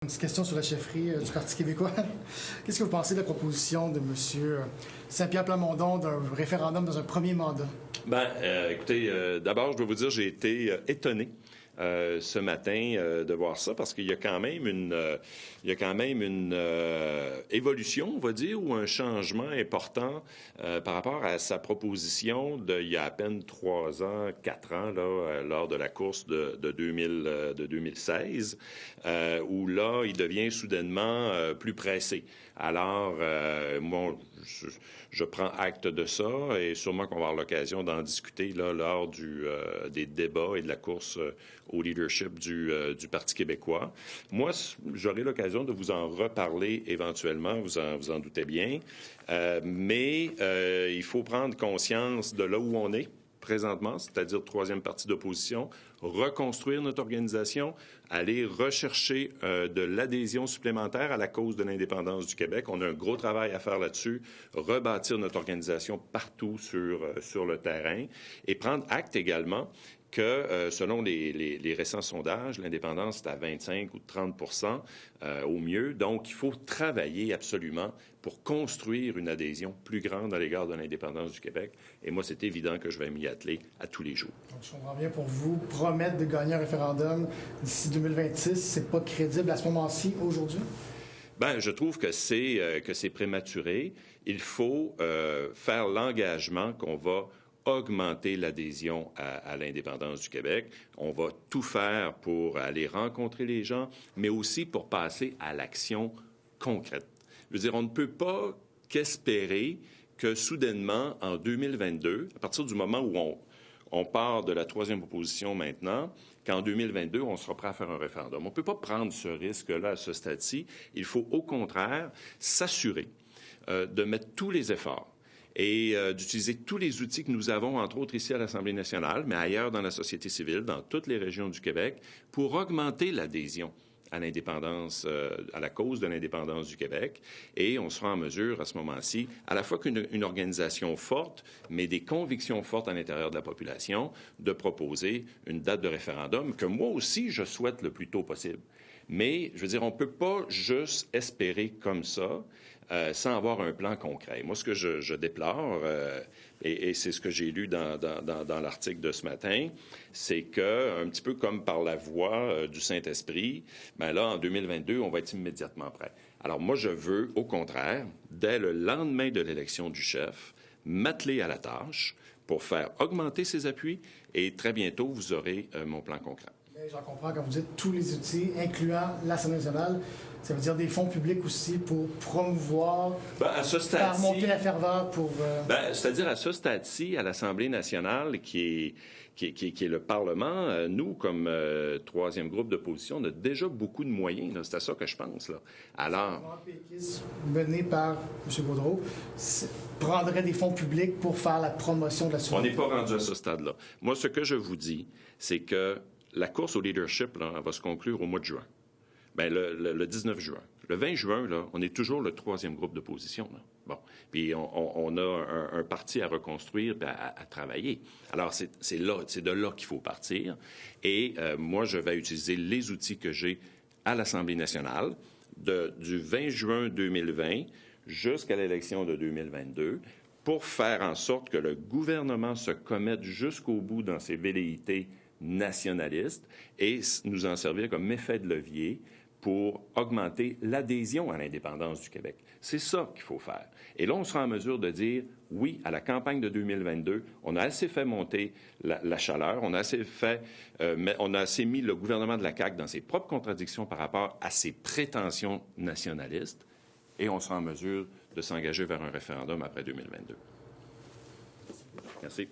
Une petite question sur la chefferie du Parti québécois. Qu'est-ce que vous pensez de la proposition de M. Saint-Pierre Plamondon d'un référendum dans un premier mandat? Écoutez, d'abord, je dois vous dire, j'ai été étonné ce matin de voir ça parce qu'il y a quand même une évolution, on va dire, ou un changement important par rapport à sa proposition d'il y a à peine 3 ans, 4 ans, là, lors de la course de 2016, où là, il devient soudainement plus pressé. Alors, moi, je prends acte de ça et sûrement qu'on va avoir l'occasion d'en discuter là, lors des débats et de la course au leadership du Parti québécois. Moi, j'aurai l'occasion de vous en reparler éventuellement, vous en doutez bien, mais il faut prendre conscience de là où on est présentement, c'est-à-dire troisième parti d'opposition, reconstruire notre organisation, aller rechercher de l'adhésion supplémentaire à la cause de l'indépendance du Québec. On a un gros travail à faire là-dessus, rebâtir notre organisation partout sur le terrain et prendre acte également que selon les récents sondages, l'indépendance est à 25 ou 30 au mieux. Donc, il faut travailler absolument pour construire une adhésion plus grande à l'égard de l'indépendance du Québec. Et moi, c'est évident que je vais m'y atteler à tous les jours. Donc, je comprends bien, pour vous, promettre de gagner un référendum d'ici 2026, c'est pas crédible à ce moment-ci, aujourd'hui? Je trouve que c'est prématuré. Il faut faire l'engagement qu'on va augmenter l'adhésion à l'indépendance du Québec. On va tout faire pour aller rencontrer les gens, mais aussi pour passer à l'action concrète. Je veux dire, on ne peut pas qu'espérer que soudainement, en 2022, à partir du moment où on part de la troisième proposition maintenant, qu'en 2022, on sera prêt à faire un référendum. On ne peut pas prendre ce risque-là à ce stade-ci. Il faut au contraire s'assurer de mettre tous les efforts et d'utiliser tous les outils que nous avons, entre autres ici à l'Assemblée nationale, mais ailleurs dans la société civile, dans toutes les régions du Québec, pour augmenter l'adhésion à l'indépendance, à la cause de l'indépendance du Québec. Et on sera en mesure, à ce moment-ci, à la fois qu'une organisation forte, mais des convictions fortes à l'intérieur de la population, de proposer une date de référendum que moi aussi, je souhaite le plus tôt possible. Mais, je veux dire, on ne peut pas juste espérer comme ça sans avoir un plan concret. Moi, ce que je déplore, et c'est ce que j'ai lu dans l'article de ce matin, c'est que, un petit peu comme par la voie du Saint-Esprit, là, en 2022, on va être immédiatement prêt. Alors moi, je veux, au contraire, dès le lendemain de l'élection du chef, m'atteler à la tâche pour faire augmenter ses appuis et très bientôt, vous aurez mon plan concret. J'en comprends quand vous dites tous les outils, incluant l'Assemblée nationale. Ça veut dire des fonds publics aussi pour promouvoir, faire monter la ferveur pour... C'est-à-dire à ce stade-ci, à l'Assemblée nationale, qui est le Parlement, nous, comme troisième groupe d'opposition, on a déjà beaucoup de moyens. C'est à ça que je pense. Là. Alors... Le péquisme mené par M. Gaudreault prendrait des fonds publics pour faire la promotion de la souveraineté. On n'est pas rendu à ce stade-là. Moi, ce que je vous dis, c'est que la course au leadership, là, elle va se conclure au mois de juin. Le 19 juin. Le 20 juin, là, on est toujours le troisième groupe d'opposition. Là. Bon. Puis on a un parti à reconstruire et à travailler. Alors, c'est de là qu'il faut partir. Et moi, je vais utiliser les outils que j'ai à l'Assemblée nationale du 20 juin 2020 jusqu'à l'élection de 2022 pour faire en sorte que le gouvernement se commette jusqu'au bout dans ses velléités nationalistes et nous en servir comme effet de levier pour augmenter l'adhésion à l'indépendance du Québec. C'est ça qu'il faut faire. Et là, on sera en mesure de dire, oui, à la campagne de 2022, on a assez fait monter la chaleur, on a assez mis le gouvernement de la CAQ dans ses propres contradictions par rapport à ses prétentions nationalistes, et on sera en mesure de s'engager vers un référendum après 2022. Merci.